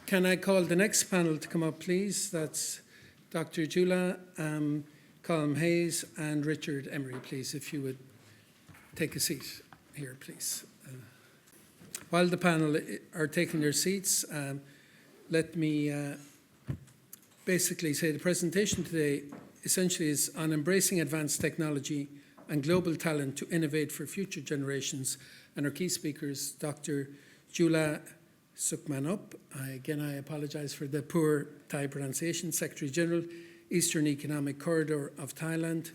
Can I call the next panel to come up, please? That's Dr. Chula, Colm Hayes, and Richard Emery, please, if you would take a seat here, please. While the panel are taking their seats, let me basically say the presentation today essentially is on embracing advanced technology and global talent to innovate for future generations. And our key speakers, Dr. Chula Sukmanop, I apologize for the poor Thai pronunciation, Secretary General, Eastern Economic Corridor of Thailand,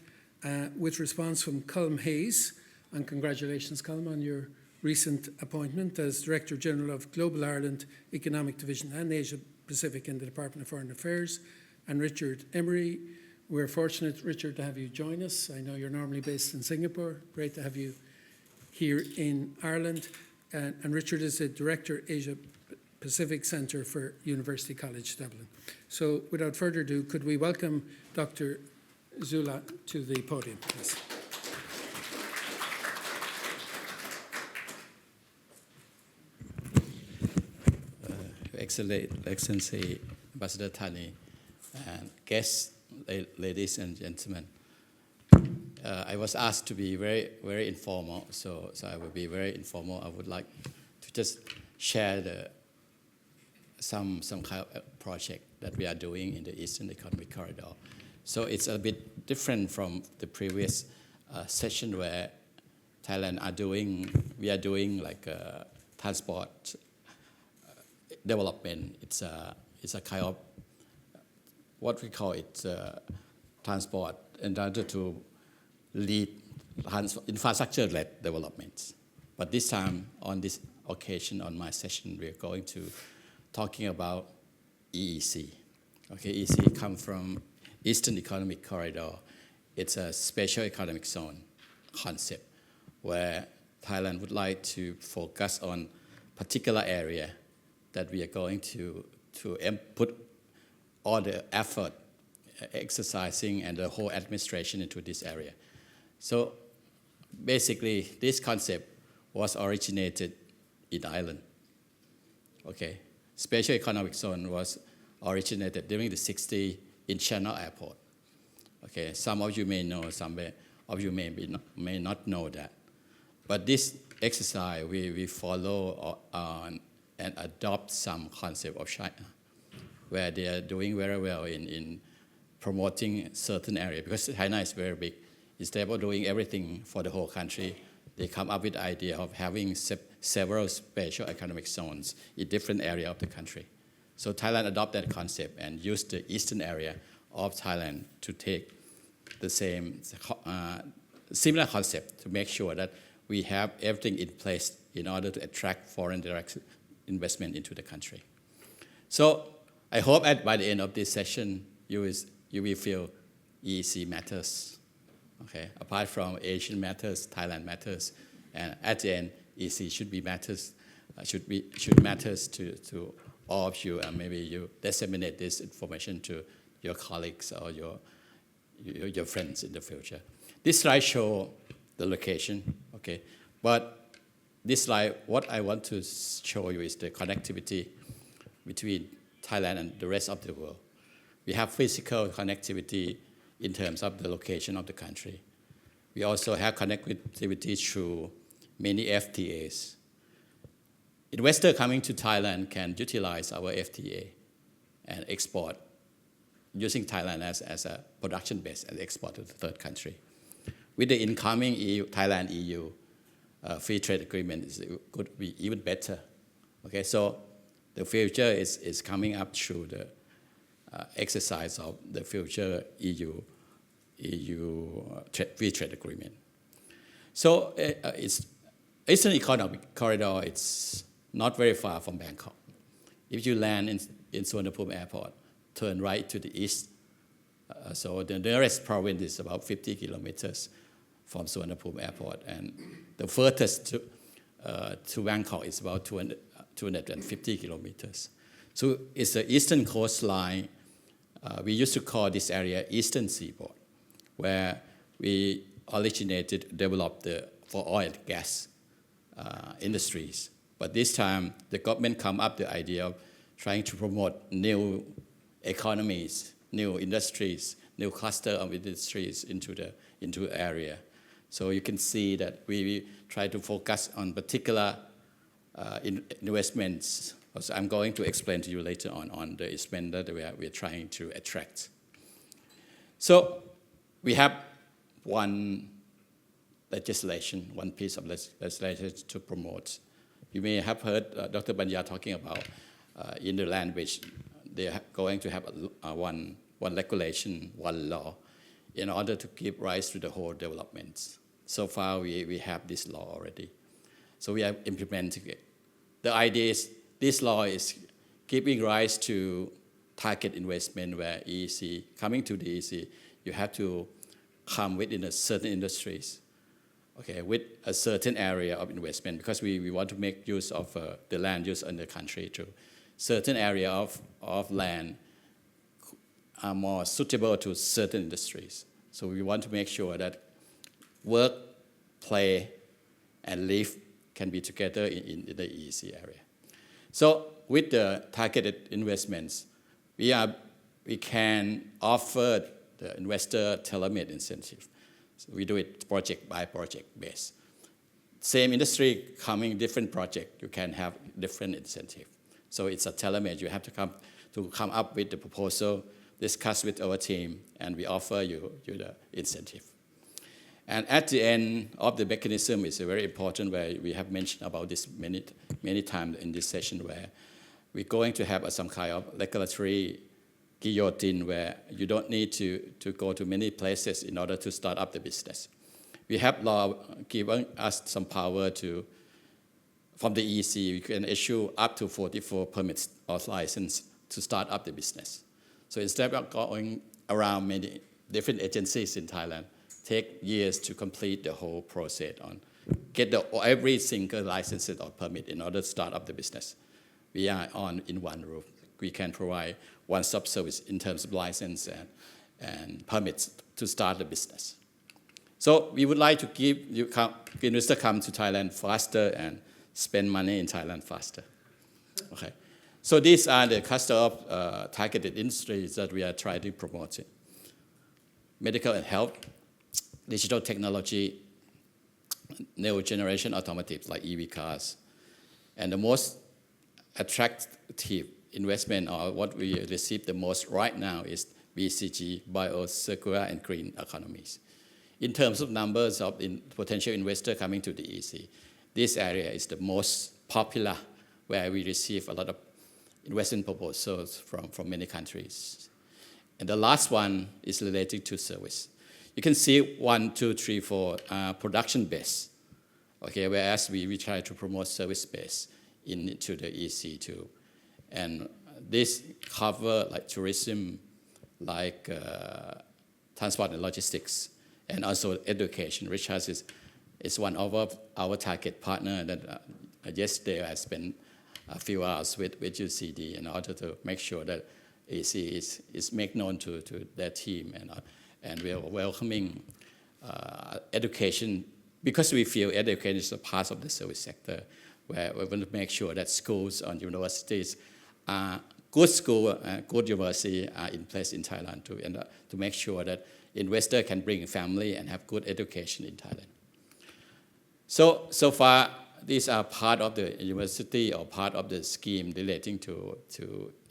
with response from Colm Hayes. And congratulations, Colm, on your recent appointment as Director General of Global Ireland Economic Division and Asia Pacific in the Department of Foreign Affairs. And Richard Emery, we're fortunate, Richard, to have you join us. I know you're normally based in Singapore. Great to have you here in Ireland. And Richard is the Director, Asia Pacific Centre for University College Dublin. So without further ado, could we welcome Dr. Chula to the podium, please. Excellency, Ambassador Thani, and guests, ladies and gentlemen. I was asked to be very, very informal, so I will be very informal. I would like to just share some kind of project that we are doing in the Eastern Economic Corridor. So it's a bit different from the previous session where we are doing like transport development. It's a kind of what we call it transport in order to lead infrastructure-led developments. But this time, on this occasion, on my session, we are going to talking about EEC. Okay, EEC comes from Eastern Economic Corridor. It's a special economic zone concept where Thailand would like to focus on particular area that we are going to put all the effort, exercising, and the whole administration into this area. So basically, this concept was originated in Ireland. Okay, special economic zone was originated during the 60s in Chula Airport. Okay, some of you may know, some of you may not know that. But this exercise, we follow on and adopt some concept of China, where they are doing very well in promoting certain area, because China is very big. Instead of doing everything for the whole country, they come up with the idea of having several special economic zones in different areas of the country. So Thailand adopted that concept and used the eastern area of Thailand to take the same similar concept to make sure that we have everything in place in order to attract foreign direct investment into the country. So I hope by the end of this session, you will feel EEC matters. Okay, apart from Asian matters, Thailand matters, and at the end, EEC should matters to all of you, and maybe you disseminate this information to your colleagues or your friends in the future. This slide shows the location, okay, but this slide, what I want to show you is the connectivity between Thailand and the rest of the world. We have physical connectivity in terms of the location of the country. We also have connectivity through many FTAs. Investors coming to Thailand can utilize our FTA and export using Thailand as a production base and export to the third country. With the incoming Thailand-EU free trade agreement, it could be even better. Okay, so the future is coming up through the exercise of the future EU free trade agreement. So it's Eastern Economic Corridor. It's not very far from Bangkok. If you land in Sukmanop Airport, turn right to the east. So the nearest province is about 50 kilometers from Sukmanop Airport, and the furthest to Bangkok is about 250 kilometers. So it's the eastern coastline. We used to call this area Eastern Seaboard, where we developed for oil and gas industries. But this time, the government come up with the idea of trying to promote new economies, new industries, new cluster of industries into the area. So you can see that we try to focus on particular investments. Also, I'm going to explain to you later on the investment that we are trying to attract. So we have one legislation, one piece of legislation to promote. You may have heard Dr. Banya talking about in the language, they are going to have one regulation, one law, in order to give rise to the whole development. So far, we have this law already. So we are implementing it. The idea is this law is giving rise to target investment where EEC, coming to the EEC, you have to come within a certain industries, okay, with a certain area of investment, because we want to make use of the land use in the country too. Certain area of land are more suitable to certain industries. So we want to make sure that work, play, and live can be together in the EEC area. So with the targeted investments, we can offer the investor tailor-made incentive. So we do it project by project base. Same industry coming different project, you can have different incentive. So it's a tailor-made. You have to come up with the proposal, discuss with our team, and we offer you the incentive. And at the end of the mechanism is very important, where we have mentioned about this many times in this session, where we're going to have some kind of regulatory guillotine where you don't need to go to many places in order to start up the business. We have law giving us some power from the EEC, we can issue up to 44 permits or license to start up the business. So instead of going around many different agencies in Thailand, take years to complete the whole process on get every single license or permit in order to start up the business. We are in one roof. We can provide one-stop service in terms of license and permits to start the business. So we would like to give investors come to Thailand faster and spend money in Thailand faster. Okay. So these are the cluster of targeted industries that we are trying to promote. Medical and health, digital technology, new generation automotives like EV cars. And the most attractive investment, or what we receive the most right now, is BCG, Biocircular and Green Economies. In terms of numbers of potential investors coming to the EC, this area is the most popular, where we receive a lot of investment proposals from many countries. And the last one is related to service. You can see 1, 2, 3, 4 production base, okay, whereas we try to promote service base into the EC too. And this cover like tourism, like transport and logistics, and also education. Richard is one of our target partner that yesterday I spent a few hours with UCD in order to make sure that EC is made known to their team, and we are welcoming education, because we feel education is a part of the service sector, where we want to make sure that schools and universities good school, good university are in place in Thailand to make sure that investor can bring family and have good education in Thailand. So far, these are part of the university or part of the scheme relating to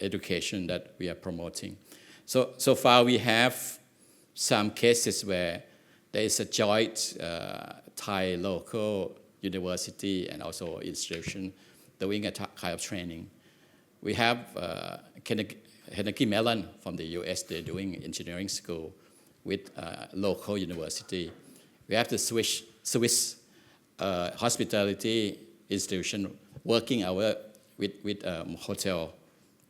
education that we are promoting. So far, we have some cases where there is a joint Thai local university and also institution doing a kind of training. We have Carnegie Mellon from the US, they're doing engineering school with local university. We have the Swiss hospitality institution working with hotel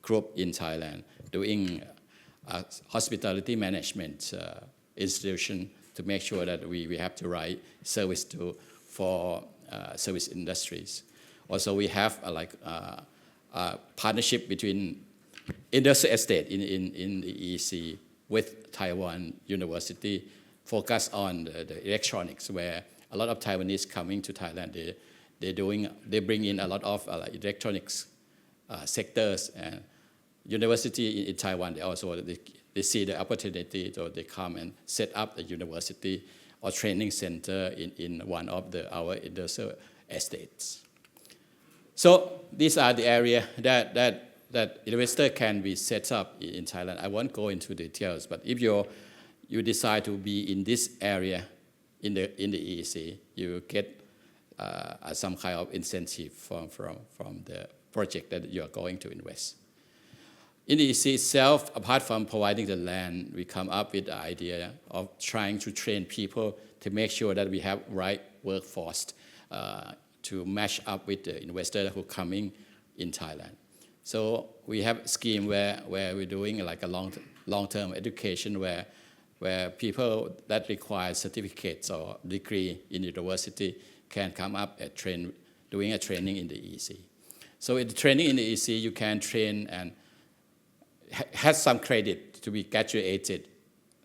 group in Thailand, doing hospitality management institution to make sure that we have the right service for service industries. Also, we have a partnership between industrial estate in the EEC with Taiwan University, focus on the electronics, where a lot of Taiwanese coming to Thailand, they bring in a lot of electronics sectors. And university in Taiwan, they see the opportunity, so they come and set up a university or training center in one of our industrial estates. So these are the areas that investor can be set up in Thailand. I won't go into details, but if you decide to be in this area in the EEC, you get some kind of incentive from the project that you are going to invest. In the EEC itself, apart from providing the land, we come up with the idea of trying to train people to make sure that we have right workforce to match up with the investors who are coming in Thailand. So we have a scheme where we're doing like a long-term education where people that require certificates or degree in university can come up and doing a training in the EEC. So in the training in the EEC, you can train and has some credit to be graduated.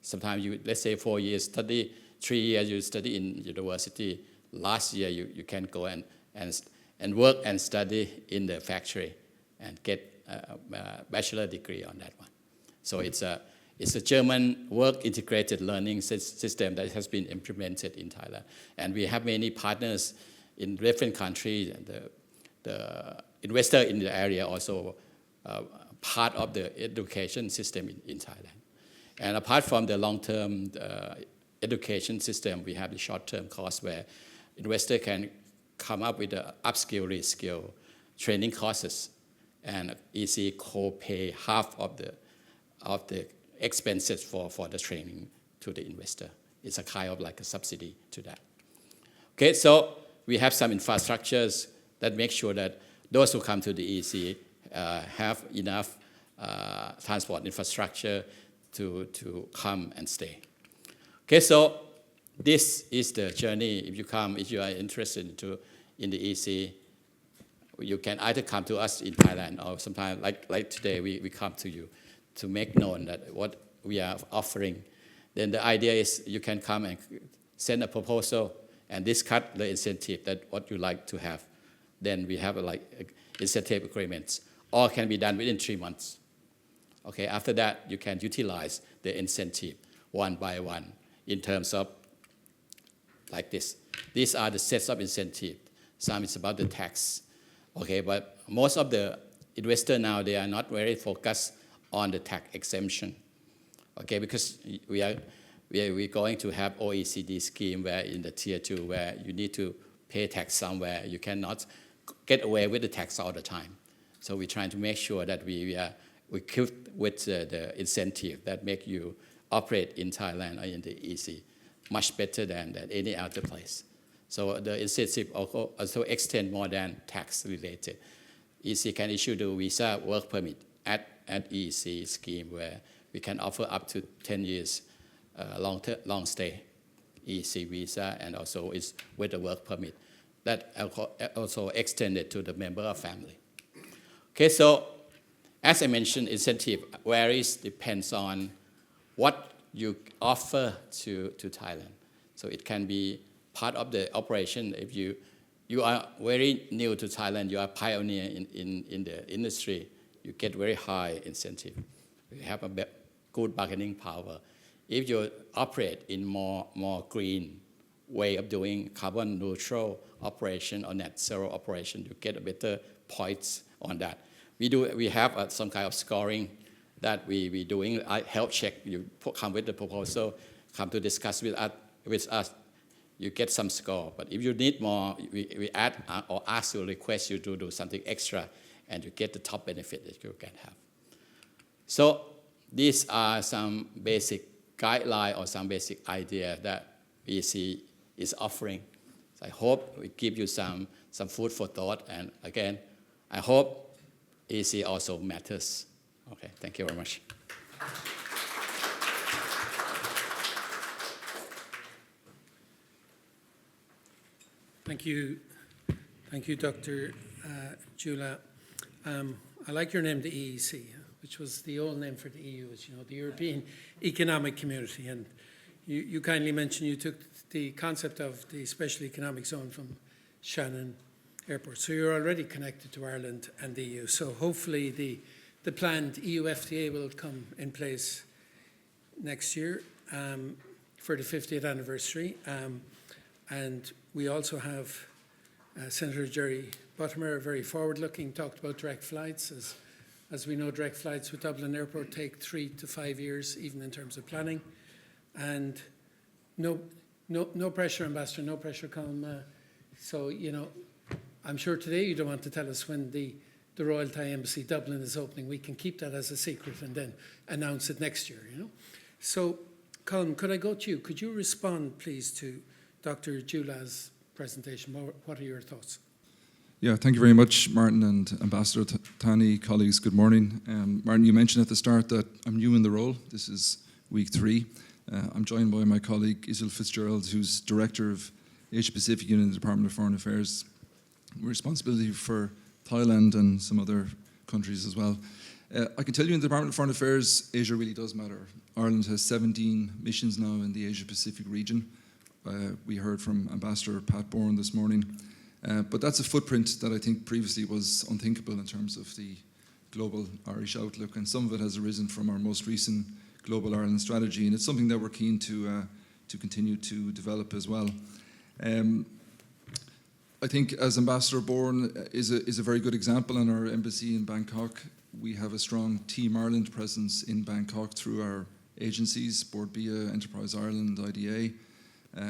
Sometimes let's say 4 years study, 3 years you study in university. Last year you can go and work and study in the factory and get a bachelor degree on that one. So it's a German work integrated learning system that has been implemented in Thailand. And we have many partners in different countries. The investor in the area also part of the education system in Thailand. And apart from the long-term education system, we have the short-term course where investor can come up with the upskill, reskill training courses, and EC co-pay half of the expenses for the training to the investor. It's a kind of like a subsidy to that. Okay, so we have some infrastructures that make sure that those who come to the EC have enough transport infrastructure to come and stay. Okay, so this is the journey. If you are interested in the EC, you can either come to us in Thailand or sometimes like today we come to you to make known that what we are offering. Then the idea is you can come and send a proposal and discuss the incentive that what you like to have. Then we have incentive agreements. All can be done within 3 months. Okay, after that you can utilize the incentive one by one in terms of like this. These are the sets of incentive. Some is about the tax. Okay, but most of the investors now, they are not very focused on the tax exemption. Okay, because we're going to have OECD scheme where in the tier 2 where you need to pay tax somewhere. You cannot get away with the tax all the time. So we're trying to make sure that we keep with the incentive that make you operate in Thailand or in the EC much better than any other place. So the incentive also extend more than tax related. EC can issue the visa work permit at EC scheme where we can offer up to 10 years long stay EC visa, and also is with the work permit that also extended to the member of family. Okay, so as I mentioned, incentive varies, depends on what you offer to Thailand. So it can be part of the operation. If you are very new to Thailand, you are a pioneer in the industry, you get very high incentive. You have a good bargaining power. If you operate in more green way of doing carbon neutral operation or net zero operation, you get a better points on that. We have some kind of scoring that we doing. Health check. You come with the proposal, come to discuss with us. You get some score. But if you need more, we add or ask you, request you to do something extra, and you get the top benefit that you can have. So these are some basic guidelines or some basic idea that EC is offering. So I hope we give you some food for thought. And again, I hope EC also matters. Okay, thank you very much. Thank you, Dr. Chula. I like your name, the EEC, which was the old name for the EU, as you know, the European Economic Community. And you kindly mentioned you took the concept of the Special Economic Zone from Shannon airport. So you're already connected to Ireland and the EU. So hopefully the planned EU FTA will come in place next year for the 50th anniversary. And we also have Senator Jerry Buttimer, very forward-looking, talked about direct flights. As we know, direct flights with Dublin Airport take 3 to 5 years, even in terms of planning. And no pressure, Ambassador, no pressure, Colm. So, you know, I'm sure today you don't want to tell us when the Royal Thai Embassy Dublin is opening. We can keep that as a secret and then announce it next year, you know. So, Colm, could I go to you? Could you respond, please, to Dr. Chula's presentation? What are your thoughts? Yeah, thank you very much, Martin and Ambassador Tani, colleagues, good morning. Martin, you mentioned at the start that I'm new in the role. This is week 3. I'm joined by my colleague, Isil Fitzgerald, who's Director of Asia Pacific Unit in the Department of Foreign Affairs, with responsibility for Thailand and some other countries as well. I can tell you in the Department of Foreign Affairs, Asia really does matter. Ireland has 17 missions now in the Asia Pacific region. We heard from Ambassador Pat Bourne this morning. But that's a footprint that I think previously was unthinkable in terms of the global Irish outlook, and some of it has arisen from our most recent Global Ireland strategy, and it's something that we're keen to continue to develop as well. I think, as Ambassador Bourne is a very good example, in our embassy in Bangkok, we have a strong Team Ireland presence in Bangkok through our agencies, Board BIA, Enterprise Ireland, IDA,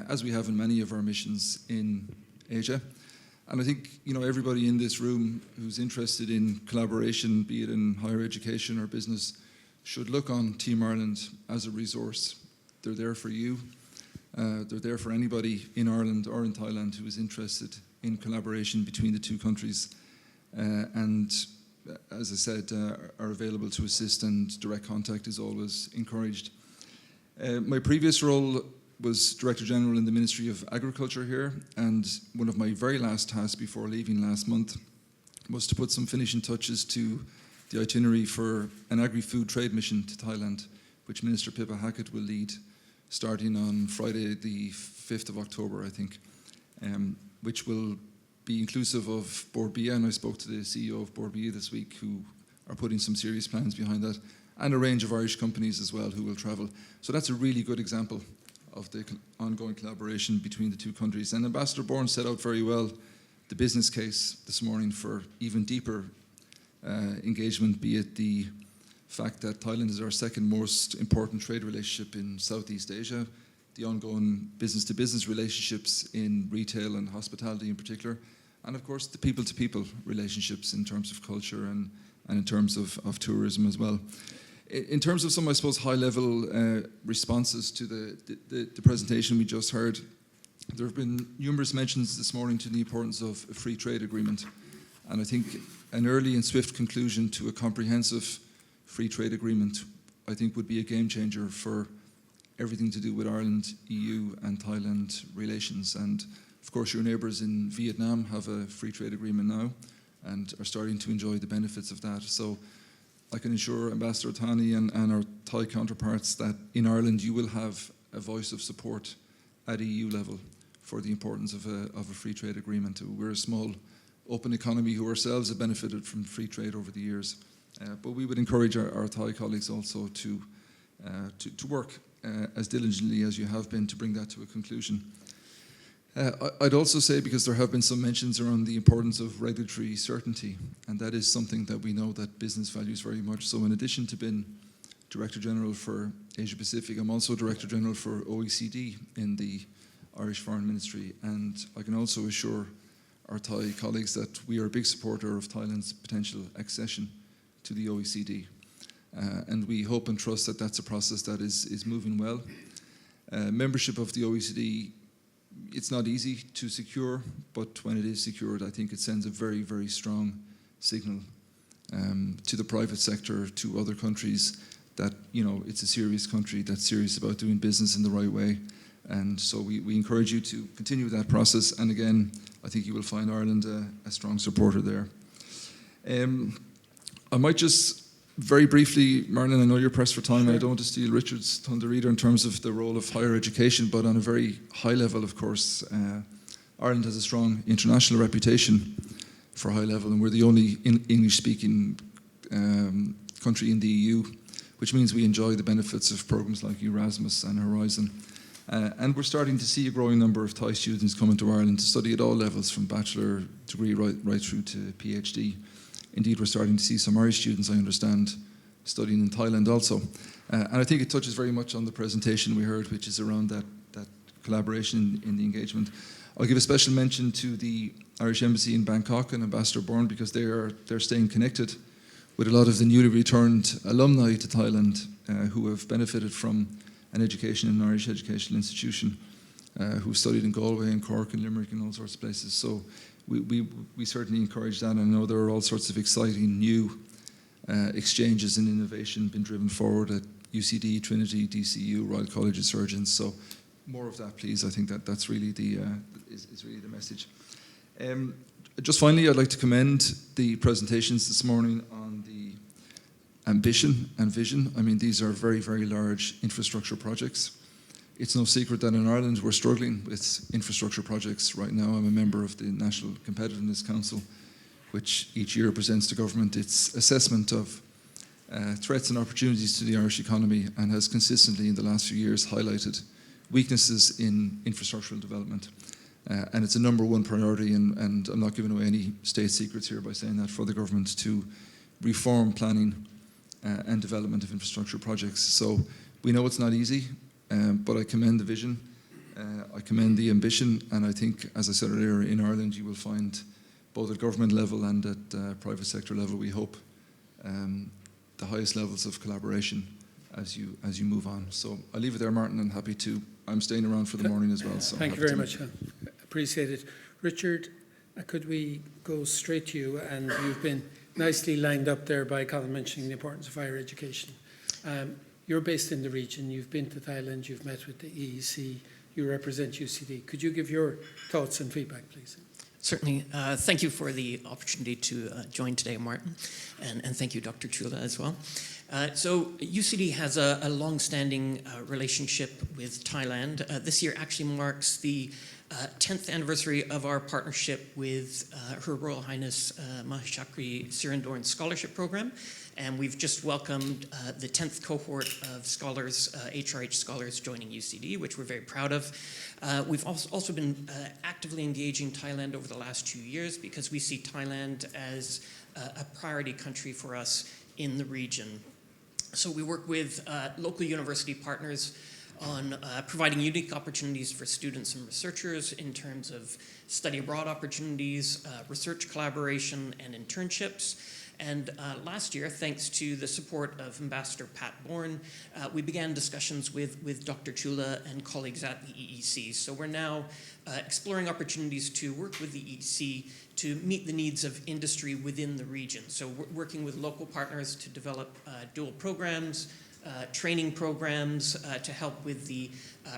as we have in many of our missions in Asia. And I think, you know, everybody in this room who's interested in collaboration, be it in higher education or business, should look on Team Ireland as a resource. They're there for you. They're there for anybody in Ireland or in Thailand who is interested in collaboration between the two countries. And as I said, are available to assist, and direct contact is always encouraged. My previous role was Director General in the Ministry of Agriculture here, and one of my very last tasks before leaving last month was to put some finishing touches to the itinerary for an agri-food trade mission to Thailand, which Minister Pippa Hackett will lead, starting on Friday the 5th of October, I think, which will be inclusive of Board BIA, and I spoke to the CEO of Board BIA this week, who are putting some serious plans behind that, and a range of Irish companies as well who will travel. So that's a really good example of the ongoing collaboration between the two countries. And Ambassador Bourne set out very well the business case this morning for even deeper engagement, be it the fact that Thailand is our second most important trade relationship in Southeast Asia, the ongoing business-to-business relationships in retail and hospitality in particular, and of course the people-to-people relationships in terms of culture and in terms of tourism as well. In terms of some, I suppose, high-level responses to the presentation we just heard, there have been numerous mentions this morning to the importance of a free trade agreement. And I think an early and swift conclusion to a comprehensive free trade agreement, I think, would be a game changer for everything to do with Ireland, EU and Thailand relations. And of course, your neighbours in Vietnam have a free trade agreement now and are starting to enjoy the benefits of that. So I can assure Ambassador Tani and our Thai counterparts that in Ireland you will have a voice of support at EU level for the importance of a free trade agreement. We're a small, open economy who ourselves have benefited from free trade over the years. But we would encourage our Thai colleagues also to work as diligently as you have been to bring that to a conclusion. I'd also say, because there have been some mentions around the importance of regulatory certainty, and that is something that we know that business values very much. So in addition to being Director General for Asia Pacific, I'm also Director General for OECD in the Irish Foreign Ministry, and I can also assure our Thai colleagues that we are a big supporter of Thailand's potential accession to the OECD. And we hope and trust that that's a process that is moving well. Membership of the OECD, it's not easy to secure, but when it is secured, I think it sends a very, very strong signal to the private sector, to other countries, that, you know, it's a serious country that's serious about doing business in the right way. And so we encourage you to continue that process. And again, I think you will find Ireland a strong supporter there. I might just very briefly, Marlon, I know you're pressed for time, and I don't want to steal Richard's thunder either in terms of the role of higher education, but on a very high level, of course, Ireland has a strong international reputation for high level, and we're the only English-speaking country in the EU, which means we enjoy the benefits of programs like Erasmus and Horizon. And we're starting to see a growing number of Thai students coming to Ireland to study at all levels, from bachelor degree right through to PhD. Indeed, we're starting to see some Irish students, I understand, studying in Thailand also. And I think it touches very much on the presentation we heard, which is around that collaboration in the engagement. I'll give a special mention to the Irish Embassy in Bangkok and Ambassador Bourne, because they're staying connected with a lot of the newly returned alumni to Thailand who have benefited from an education in an Irish educational institution, who studied in Galway and Cork and Limerick and all sorts of places. So we certainly encourage that. And I know there are all sorts of exciting new exchanges in innovation being driven forward at UCD, Trinity, DCU, Royal College of Surgeons. So more of that, please. I think that's really is really the message. Just finally, I'd like to commend the presentations this morning on the ambition and vision. I mean, these are very, very large infrastructure projects. It's no secret that in Ireland we're struggling with infrastructure projects right now. I'm a member of the National Competitiveness Council, which each year presents to government its assessment of threats and opportunities to the Irish economy, and has consistently in the last few years highlighted weaknesses in infrastructural development. And it's a number one priority, and I'm not giving away any state secrets here by saying that, for the government to reform planning and development of infrastructure projects. So we know it's not easy, but I commend the vision, I commend the ambition, and I think, as I said earlier, in Ireland you will find, both at government level and at private sector level, we hope, the highest levels of collaboration as you move on. So I'll leave it there, Martin, and I'm staying around for the morning as well. So thank you very much. Appreciate it. Richard, could we go straight to you? And you've been nicely lined up there by Colm mentioning the importance of higher education. You're based in the region, you've been to Thailand, you've met with the EEC, you represent UCD. Could you give your thoughts and feedback, please? Certainly. Thank you for the opportunity to join today, Martin, and thank you, Dr. Chula, as well. So UCD has a long-standing relationship with Thailand. This year actually marks the 10th anniversary of our partnership with Her Royal Highness Mahachakri Sirindorn Scholarship Program, and we've just welcomed the 10th cohort of scholars, HRH scholars, joining UCD, which we're very proud of. We've also been actively engaging Thailand over the last 2 years, because we see Thailand as a priority country for us in the region. So we work with local university partners on providing unique opportunities for students and researchers in terms of study abroad opportunities, research collaboration, and internships. And last year, thanks to the support of Ambassador Pat Bourne, we began discussions with Dr. Chula and colleagues at the EEC. So we're now exploring opportunities to work with the EEC to meet the needs of industry within the region. So we're working with local partners to develop dual programs, training programs to help with the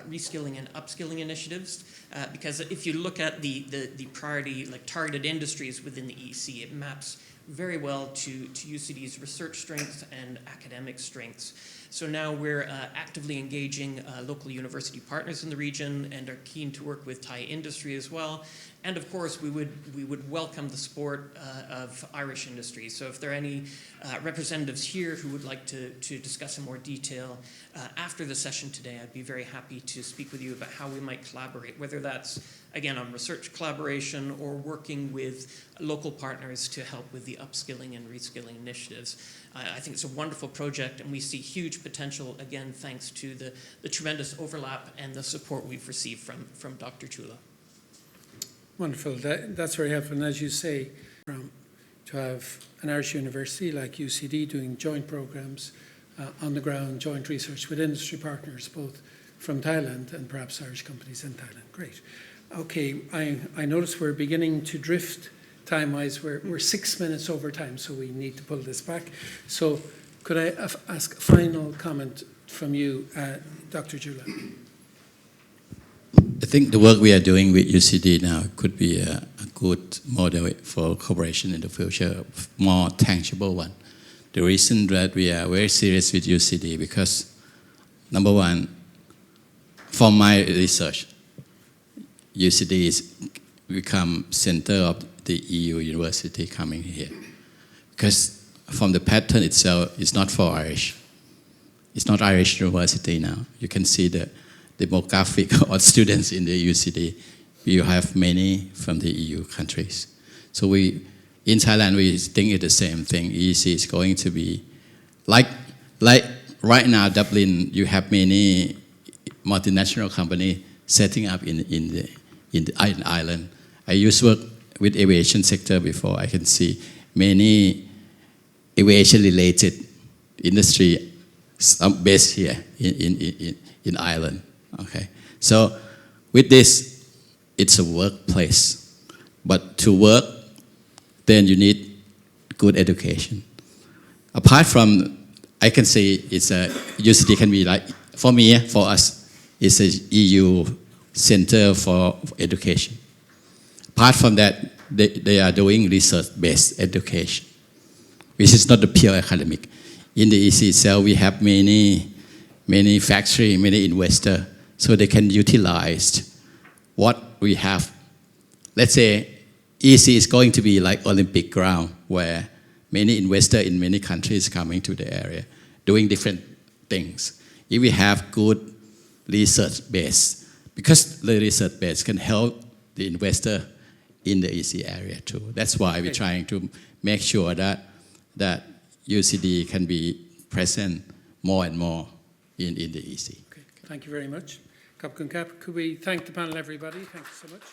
reskilling and upskilling initiatives. Because if you look at the priority, like targeted industries within the EEC, it maps very well to UCD's research strengths and academic strengths. So now we're actively engaging local university partners in the region and are keen to work with Thai industry as well. And of course, we would welcome the support of Irish industry. So if there are any representatives here who would like to discuss in more detail after the session today, I'd be very happy to speak with you about how we might collaborate, whether that's, again, on research collaboration or working with local partners to help with the upskilling and reskilling initiatives. I think it's a wonderful project, and we see huge potential, again, thanks to the tremendous overlap and the support we've received from Dr. Chula. Wonderful. That's very helpful. And as you say, to have an Irish university like UCD doing joint programs on the ground, joint research with industry partners, both from Thailand and perhaps Irish companies in Thailand. Great. Okay, I notice we're beginning to drift time-wise. We're 6 minutes over time, so we need to pull this back. So could I ask a final comment from you, Dr. Chula? I think the work we are doing with UCD now could be a good model for cooperation in the future, more tangible one. The reason that we are very serious with UCD because, number one, from my research, UCD is become center of the EU university coming here. Because from the pattern itself, it's not for Irish. It's not Irish university now. You can see the demographic of students in the UCD. You have many from the EU countries. So in Thailand, we think it's the same thing. EEC is going to be, like right now, Dublin, you have many multinational companies setting up in Ireland. I used to work with aviation sector before. I can see many aviation-related industry based here in Ireland. Okay, so with this, it's a workplace. But to work, then you need good education. Apart from, I can say it's a UCD can be like, for me, for us, it's a EU center for education. Apart from that, they are doing research-based education, which is not the pure academic. In the EC itself, we have many factory, many investors, so they can utilize what we have. Let's say EC is going to be like Olympic ground, where many investors in many countries coming to the area, doing different things. If we have good research base, because the research base can help the investor in the EC area too. That's why we're trying to make sure that UCD can be present more and more in the EC. Okay. Thank you very much. Could we thank the panel, everybody? Thank you so much.